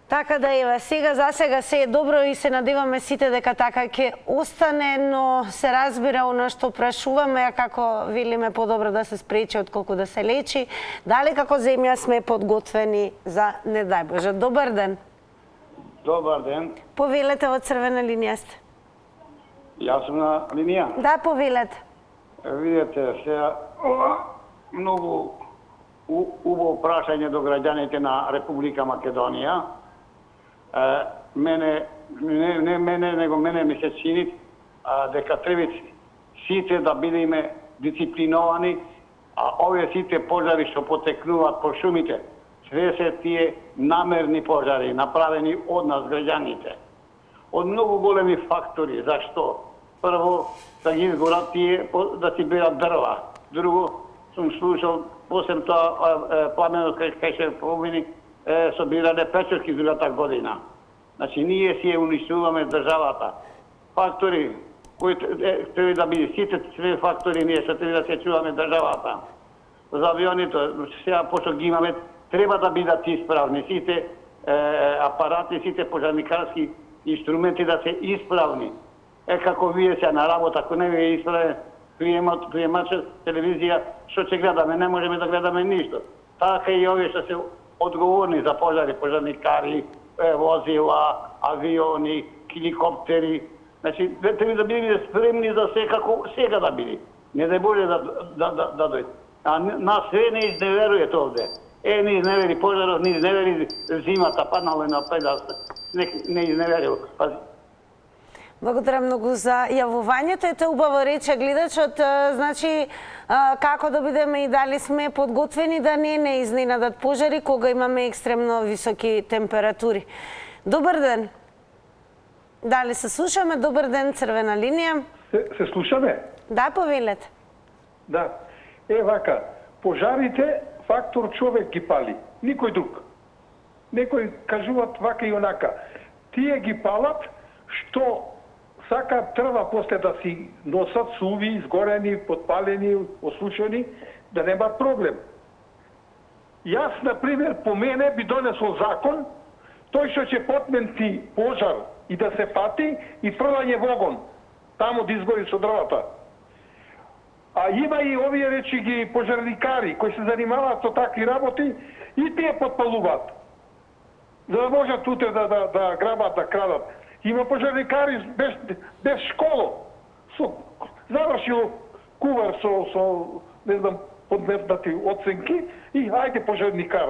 A: Така да еве, за сега се е добро и се надеваме сите дека така ќе остане, но се разбира она што прашуваме, а како велиме подобро да се спречи отколку да се лечи. Дали како земја сме подготвени за не дај Боже? Добар ден.
N: Добар ден.
A: Повелете, во Црвена линија сте.
N: Јас сум на линија.
A: Да, повелете.
N: Видете, сега многу убаво прашање до граѓаните на Република Македонија. Мене ми се чини дека треба сите да бидеме дисциплиновани, а овие сите пожари што потекнуваат по шумите, све се тие намерни пожари, направени од нас граѓаните. Од многу големи фактори. Зашто? Прво, да ги изгорат тие, да си берат дрва. Друго, сум слушал, освен тоа, пламенот кај се помини, собирале печорки другата година. Значи, ние си ја уништуваме државата. Фактори, кои треба да биде, сите све фактори ние што треба да се чуваме државата. За авионите, сега пошто ги имаме, треба да бидат исправни. Сите апарати, сите пожарникарски инструменти да се исправни. Како вие се на работа, ако не ви е исправен приемачот, телевизија, што ќе гледаме? Не можеме да гледаме ништо. Така и овие што се одговорни за пожари, пожарникари, возила, авиони, хеликоптери. Значи, треба да бидеме спремни за се како сега да биде. Не да Боже да дојде. А нас све не изневерујат овде. Не изневери пожарот, не изневери зимата, паднало на педал. Не изневерил.
A: Благодарам многу за јавувањето. Ете, убаво рече гледачот, значи, како да бидеме и дали сме подготвени да не изненадат пожари кога имаме екстремно високи температури. Добар ден. Дали се слушаме? Добар ден, Црвена линија.
B: Се слушаме?
A: Да, повелете.
B: Да. Вака, пожарите
O: фактор човек ги пали, никој друг. Некои кажуваат вака и онака. Тие ги палат што сакаат трва после да си носат суви, изгорени, подпалени, осушени, да нема проблем. Јас, например, по мене би донесол закон, тој што ќе потменти пожар и да се пати и фрлање во огон, тамо да изгори со дрвата. А има и овие речи ги пожарникари кои се занимаваат со такви работи и тие подпалуваат. За да можат утре да грабат, да крадат. Има пожарникари без школо, завршило кувар со не знам, подметнати оценки и ајде пожарникар.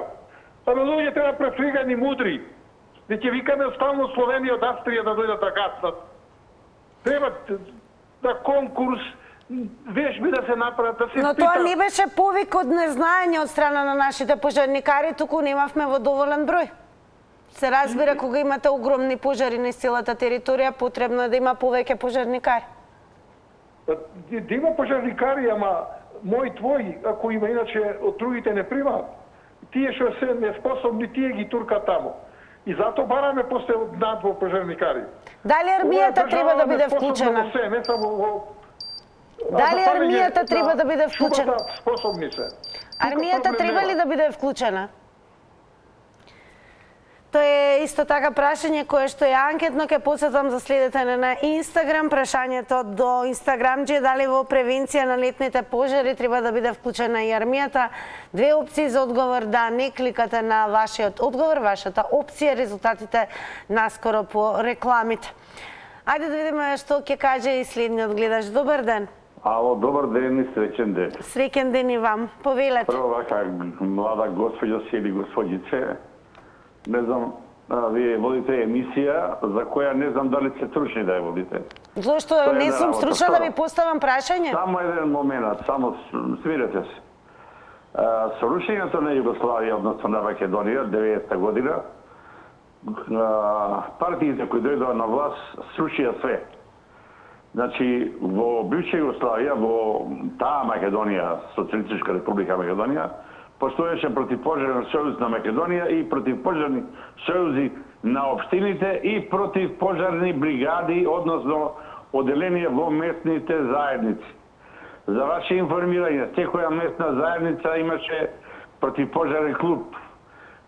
O: Абе луѓе треба префригани мудри. Не ќе викаме стално Словенија од Австрија да дојдат да гацнат. Треба да конкурс, вежби да се направат, да се
A: Но
O: питат.
A: тоа не беше повик од незнаење од страна на нашите пожарникари, туку немавме во доволен број. Се разбира, кога имате огромни пожари на целата територија, потребно е да има повеќе пожарникари.
O: Да има пожарникари, ама мој твој, ако има иначе од другите не примаат. Тие што се неспособни, тие ги туркат тамо. И затоа бараме после надво пожарникари.
A: Дали армијата треба да биде вклучена?
O: Се, не само во...
A: Дали армијата треба да биде вклучена?
O: Способни се.
A: Армијата треба ли да биде вклучена? Тоа е исто така прашање кое што е анкетно, ќе посетам за следете на Инстаграм. Прашањето до Инстаграмџи е дали во превенција на летните пожари треба да биде вклучена и армијата. Две опции за одговор, да, не кликате на вашиот одговор, вашата опција, резултатите наскоро по рекламите. Ајде да видиме што ќе каже и следниот гледач. Добар ден.
P: Ало, добар ден и среќен ден.
A: Среќен ден и вам. Повелете.
P: Прво вака млада госпоѓа си или господице, не знам, вие водите емисија за која не знам дали се стручни да ја водите.
A: Зошто не сум стручна да ви поставам прашање?
P: Само еден момент, само смирете се. Со рушењето на Југославија, односно на Македонија, 90-та година, партиите кои дојдоа на власт срушија све. Значи, во бивша Југославија, во таа Македонија, Социјалистичка република Македонија, постоеше противпожарен сојуз на Македонија и противпожарни сојузи на општините и противпожарни бригади, односно оделенија во местните заедници. За ваше информирање, секоја местна заедница имаше противпожарен клуб,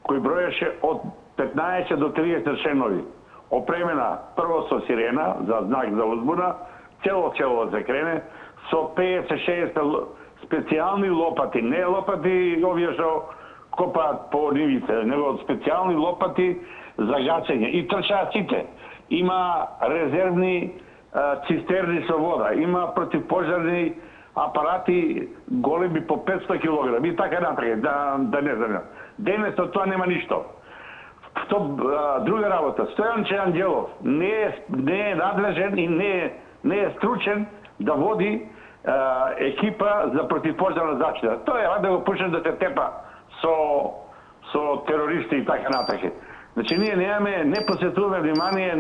P: кој броеше од 15 до 30 членови. Опремена прво со сирена, за знак за узбуна, цело да се крене, со 50-60 специјални лопати, не лопати овие што копаат по нивите, него специјални лопати за гасење. И трчаат сите. Има резервни цистерни со вода, има противпожарни апарати големи по 500 кг и така натаму, да не знам. Денес од тоа нема ништо. Друга работа, Стојанче Анđелов не е надлежен и не е стручен да води екипа за противпожарна заштита. Тоа е да го пушен да се тепа со терористи и така натаму. Значи ние не посветуваме внимание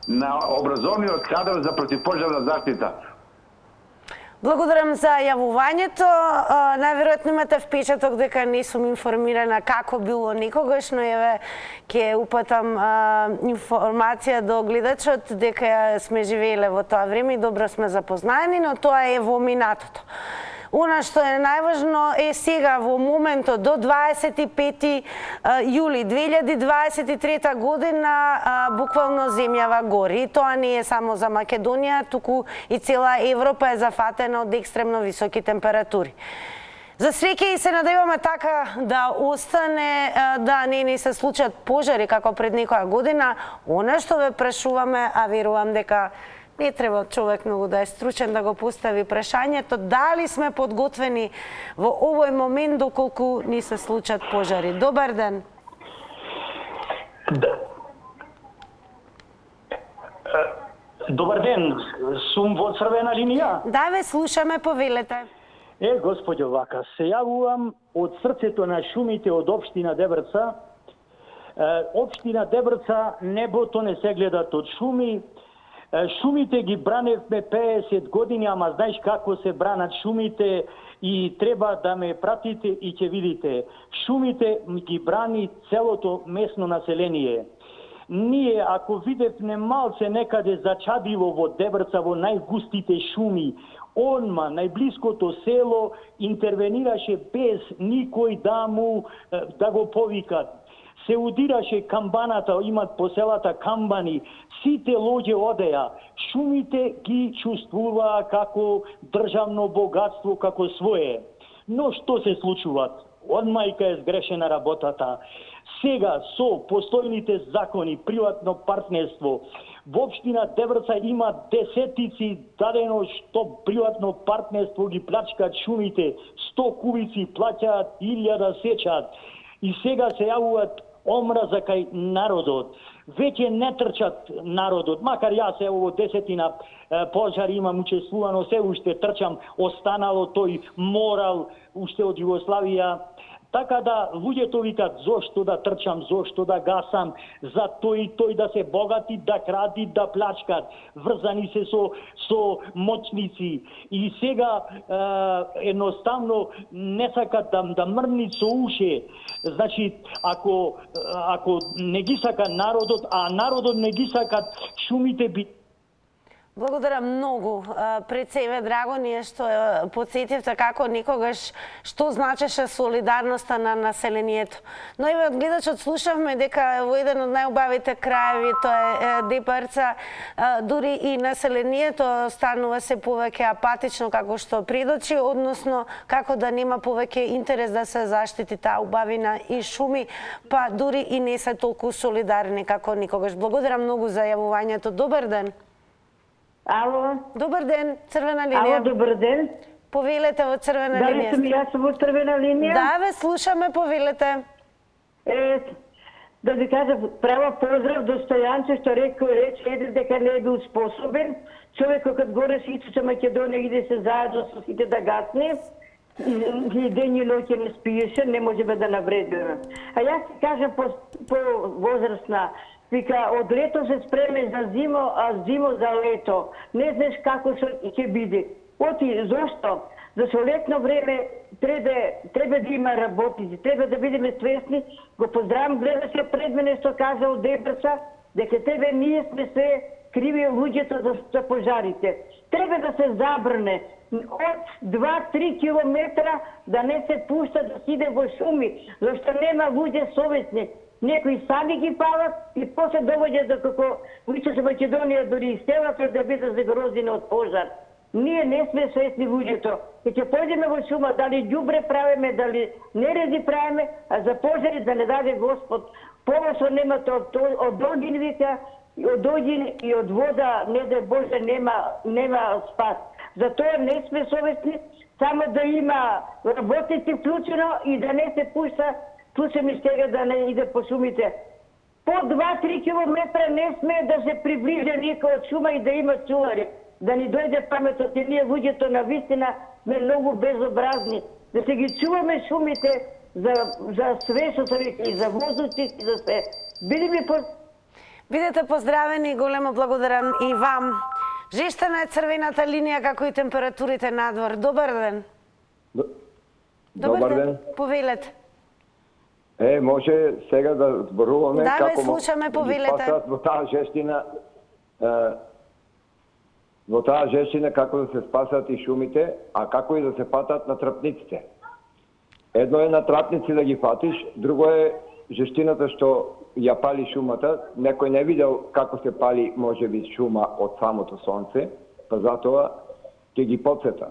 P: на образовниот кадар за противпожарна заштита.
A: Благодарам за јавувањето. Најверојатно имате впечаток дека не сум информирана како било некогаш, но еве ќе упатам информација до гледачот дека сме живееле во тоа време и добро сме запознаени, но тоа е во минатото. Она што е најважно е сега во моментот до 25 јули 2023 година буквално земјава гори. И тоа не е само за Македонија, туку и цела Европа е зафатена од екстремно високи температури. За среќа и се надеваме така да остане, да не ни се случат пожари како пред некоја година. Она што ве прашуваме, а верувам дека не треба човек многу да е стручен да го постави прашањето, дали сме подготвени во овој момент доколку ни се случат пожари. Добар ден.
Q: Добар ден, сум во црвена линија.
A: Да, ве слушаме, повелете.
Q: Господјо, вака, се јавувам од срцето на шумите од општина Дебрца. Општина Дебрца, небото не се гледат од шуми, Шумите ги браневме 50 години, ама знаеш како се бранат шумите и треба да ме пратите и ќе видите. Шумите ги брани целото местно население. Ние, ако видевме малце некаде зачадило во Дебрца, во најгустите шуми, онма, најблиското село, интервенираше без никој да го повикат. Се удираше камбаната, имат по селата камбани, сите луѓе одеа. Шумите ги чувствуваа како државно богатство, како свое. Но што се случува? Од мајка е сгрешена работата. Сега со постојните закони, приватно партнерство, во општина Дебрца има десетици дадено што приватно партнерство ги плачкаат шумите, 100 кубици плаќаат, 1000 сечат. И сега се јавуваат омраза кај народот. Веќе не трчат народот, макар јас во 10 пожари имам учествувано, се уште трчам, останало тој морал уште од Југославија. Така да луѓето викат зошто да трчам, зошто да гасам, за тој да се богати, да кради, да плачкат, врзани се со моćници. И сега едноставно не сакат да мрнат со уше. Значи, ако не ги сака народот, а народот не ги сакат, шумите би...
A: Благодарам многу. Пред себе драго ни е што подсетивте како некогаш што значеше солидарноста на населението. Но и од гледачот слушавме дека во еден од најубавите краеви, тоа е Дебрца, дури и населението станува се повеќе апатично како што предочи, односно како да нема повеќе интерес да се заштити таа убавина и шуми, па дури и не се толку солидарни како никогаш. Благодарам многу за јавувањето. Добар ден.
R: Ало.
A: Добар ден, Црвена линија.
R: Ало, добар ден.
A: Повелете во Црвена линија.
R: Дали сум јас во Црвена линија?
A: Да, ве слушаме, повелете.
R: Да ви кажа, право поздрав до Стојанче, што рече дека не е бил способен. Човекот кад горе се ичу со Македонија иде се заедно со сите да гасне. И ден и ноќе не спиеше, не можеме да навредиме. А јас ти кажам по возрастна, вика, од лето се спремеш за зимо, а зимо за лето. Не знаеш како ќе биде. Оти, зошто? За со летно време треба да има работници, треба да бидеме свесни. Го поздравам, гледаше пред мене што кажа од Дебрца, дека тебе ние сме се криви луѓето за пожарите. Треба да се забрне од 2-3 километра да не се пушта да се иде во шуми, зашто нема луѓе совесни. Некои сами ги палат и после довоѓа до како виче со Македонија дори и селото да бидат загрозени од пожар. Ние не сме свесни луѓето. И ќе појдеме во шума, дали ѓубре правиме, дали нереди правиме, а за пожари да не даде Господ. Помош од немате од огин вика, од огин и од вода, не да Боже, нема спас. Затоа не сме совесни, само да има работници вклучено и да не се пушта. Слушаме сега да не иде по шумите. По 2-3 километра не сме да се приближа никој од шума и да има чувари. Да ни дојде паметот и ние луѓето на вистина сме многу безобразни. Да се ги чуваме шумите за све што се вика и за воздухи и за све.
A: Бидете поздравени, големо благодарам и вам. Жештена е црвената линија како и температурите надвор. Добар ден.
S: Добар ден.
A: Повелете.
S: Може сега да зборуваме
A: како ги
S: спасат во таа жестина како да се спасат и шумите, а како и да се фатат на трапниците. Едно е на трапници да ги фатиш, друго е жестината што ја пали шумата. Некој не видел како се пали можеби шума од самото сонце, па затоа ќе ги подсета.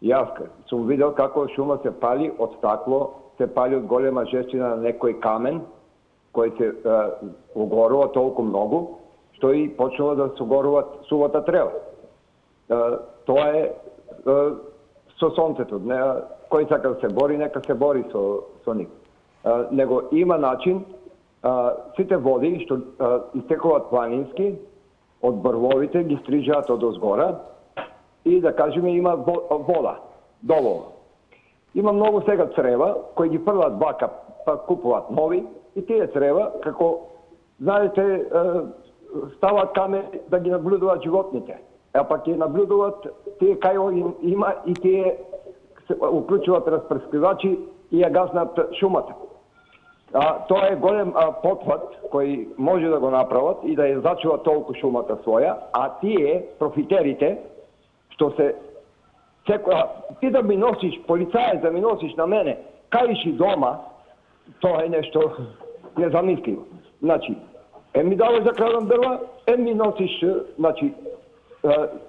S: Јас сум видел како шума се пали од стакло, се пали од голема жестина на некој камен, кој се огорува толку многу, што и почнува да се огорува сувата трева. Тоа е со сонцето. Кој сака да се бори, нека се бори со нив. Него има начин, сите води што истекуваат планински, од брвовите ги стрижаат од озгора и да кажеме има вода, долова. Има многу сега црева кои ги фрлат бака, па купуваат нови и тие црева, како знаете, стават камери да ги наблюдуваат животните. А пак ќе наблюдуваат тие кај има и тие се уклучуваат разпрскивачи и ја гаснат шумата. Тоа е голем потват кој може да го направат и да ја зачува толку шумата своја, а тие профитерите што се ти да ми носиш, полицаец да ми носиш на мене, кајши дома, тоа е нешто незамисливо. Значи, ми даваш да крадам дрва, ми носиш, значи,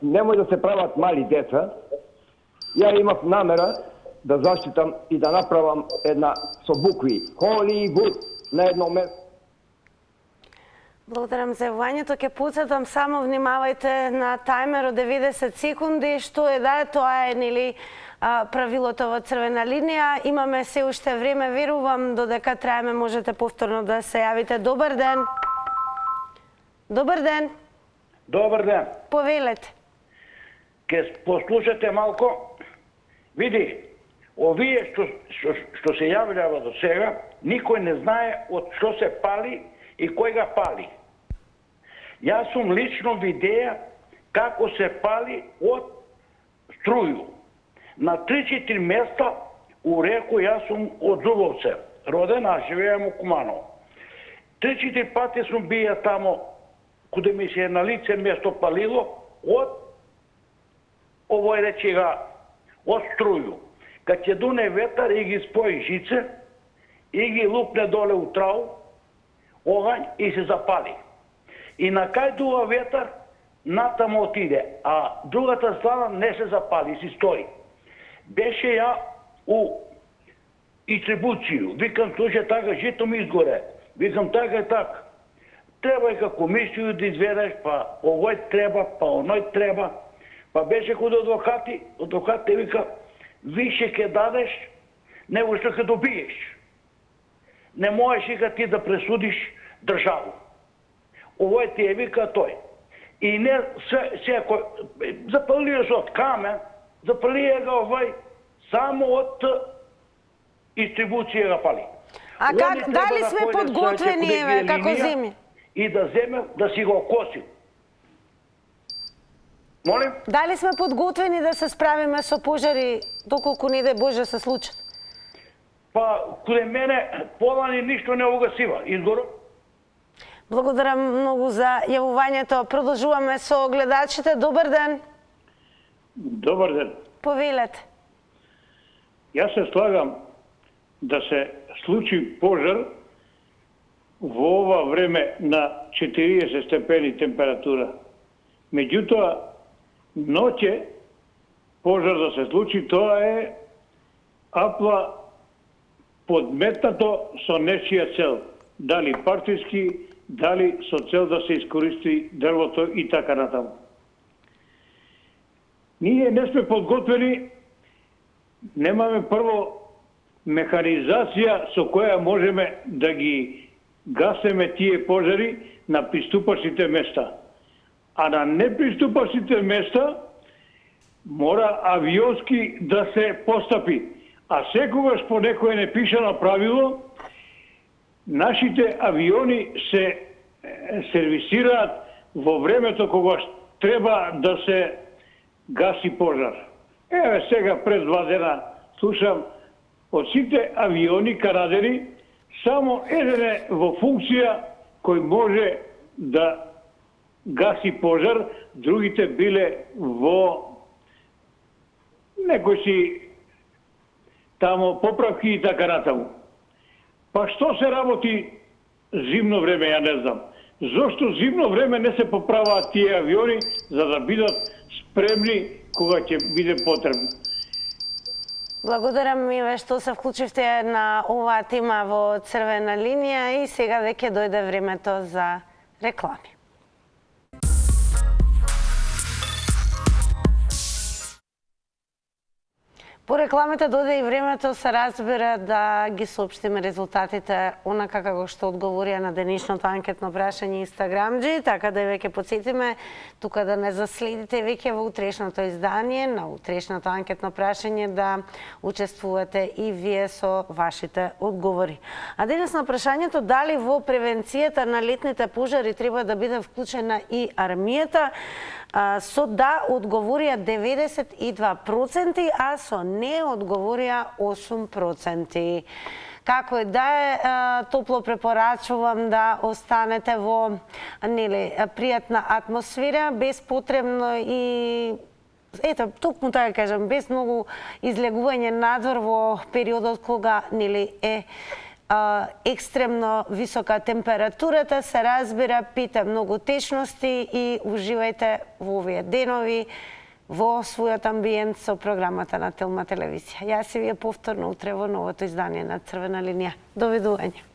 S: немој да се прават мали деца. Ја имав намера да заштитам и да направам една со букви Холивуд на едно место.
A: Благодарам за јавувањето. Ке подсетам само, внимавајте на тајмер од 90 секунди, што е да е, тоа е нели правилото во црвена линија. Имаме се уште време, верувам, додека траеме можете повторно да се јавите. Добар ден. Добар ден.
F: Добар ден.
A: Повелете.
F: Ке послушате малко. Види, овие што се јавljava до сега, никој не знае од што се пали и кој га пали. Јас сум лично видеа како се пали од струју. На 3-4 места у реку, јас сум од Зубовце, роден, а живеам у Куманово. 3-4 пати сум бија тамо, куде ми се на лице место палило, од овој речега, од струју. Кад ќе дуне ветар и ги спои жице, и ги лупне доле у трау, огањ и се запали. И на кај дува ветар, натамо отиде, а другата страна не се запали, си стои. Беше ја у дистрибуцију. Викам, слушај, така, жито ми изгоре. Викам, така и така. Треба и како комисију да изведеш, па овој треба, па оној треба. Па беше код адвокати, адвокатите вика, више ке дадеш, него што ке добиеш. Не можеш и ти да пресудиш државу. Овој ти е вика тој. И не секој, запалија се од камен, запалија ga овој, само од дистрибуција ga пали.
A: А дали сме подготвени, како земи?
F: И да земе, да си го косил. Молим?
A: Дали сме подготвени да се справиме со пожари, доколку не дај Боже се случат?
F: Па, каде мене, полани ништо не угасива. Изгоро?
A: Благодарам многу за јавувањето. Продолжуваме со гледачите. Добар ден.
J: Добар ден.
A: Повелете.
J: Јас се слагам да се случи пожар во ова време на 40 степени температура. Меѓутоа, ноќе пожар да се случи, тоа е апла подметнато со нечија цел. Дали партиски, дали со цел да се искористи дрвото и така натаму. Ние не сме подготвени, немаме прво механизација со која можеме да ги гасеме тие пожари на приступачните места. А на неприступачните места мора авионски да се постапи. А секогаш по некое непишано правило, нашите авиони се сервисираат во времето кога треба да се гаси пожар. Еве сега пред 2 дена слушам од сите авиони канадери само еден е во функција кој може да гаси пожар, другите биле во некои си тамо поправки и така натаму. Па што се работи зимно време, ја не знам. Зошто зимно време не се поправаат тие авиони за да бидат спремни кога ќе биде потребно?
A: Благодарам Миве што се вклучивте на оваа тема во црвена линија и сега веќе дојде времето за реклами. По рекламите дојде и времето се разбира да ги соопштиме резултатите онака како што одговорија на денешното анкетно прашање Инстаграмџи, така да веќе потсетиме тука да не заследите веќе во утрешното издание на утрешното анкетно прашање да учествувате и вие со вашите одговори. А денес на прашањето дали во превенцијата на летните пожари треба да биде вклучена и армијата, со да одговорија 92%, а со не одговорија 8%. Како и да е, топло препорачувам да останете во пријатна атмосфера, без потребно и ето, токму така кажам, без многу излегување надвор во периодот кога е екстремно висока температурата, се разбира, пите многу течности и уживајте во овие денови во својот амбиент со програмата на Телма телевизија. Јас и вие повторно утре во новото издание на Црвена линија. Довидување.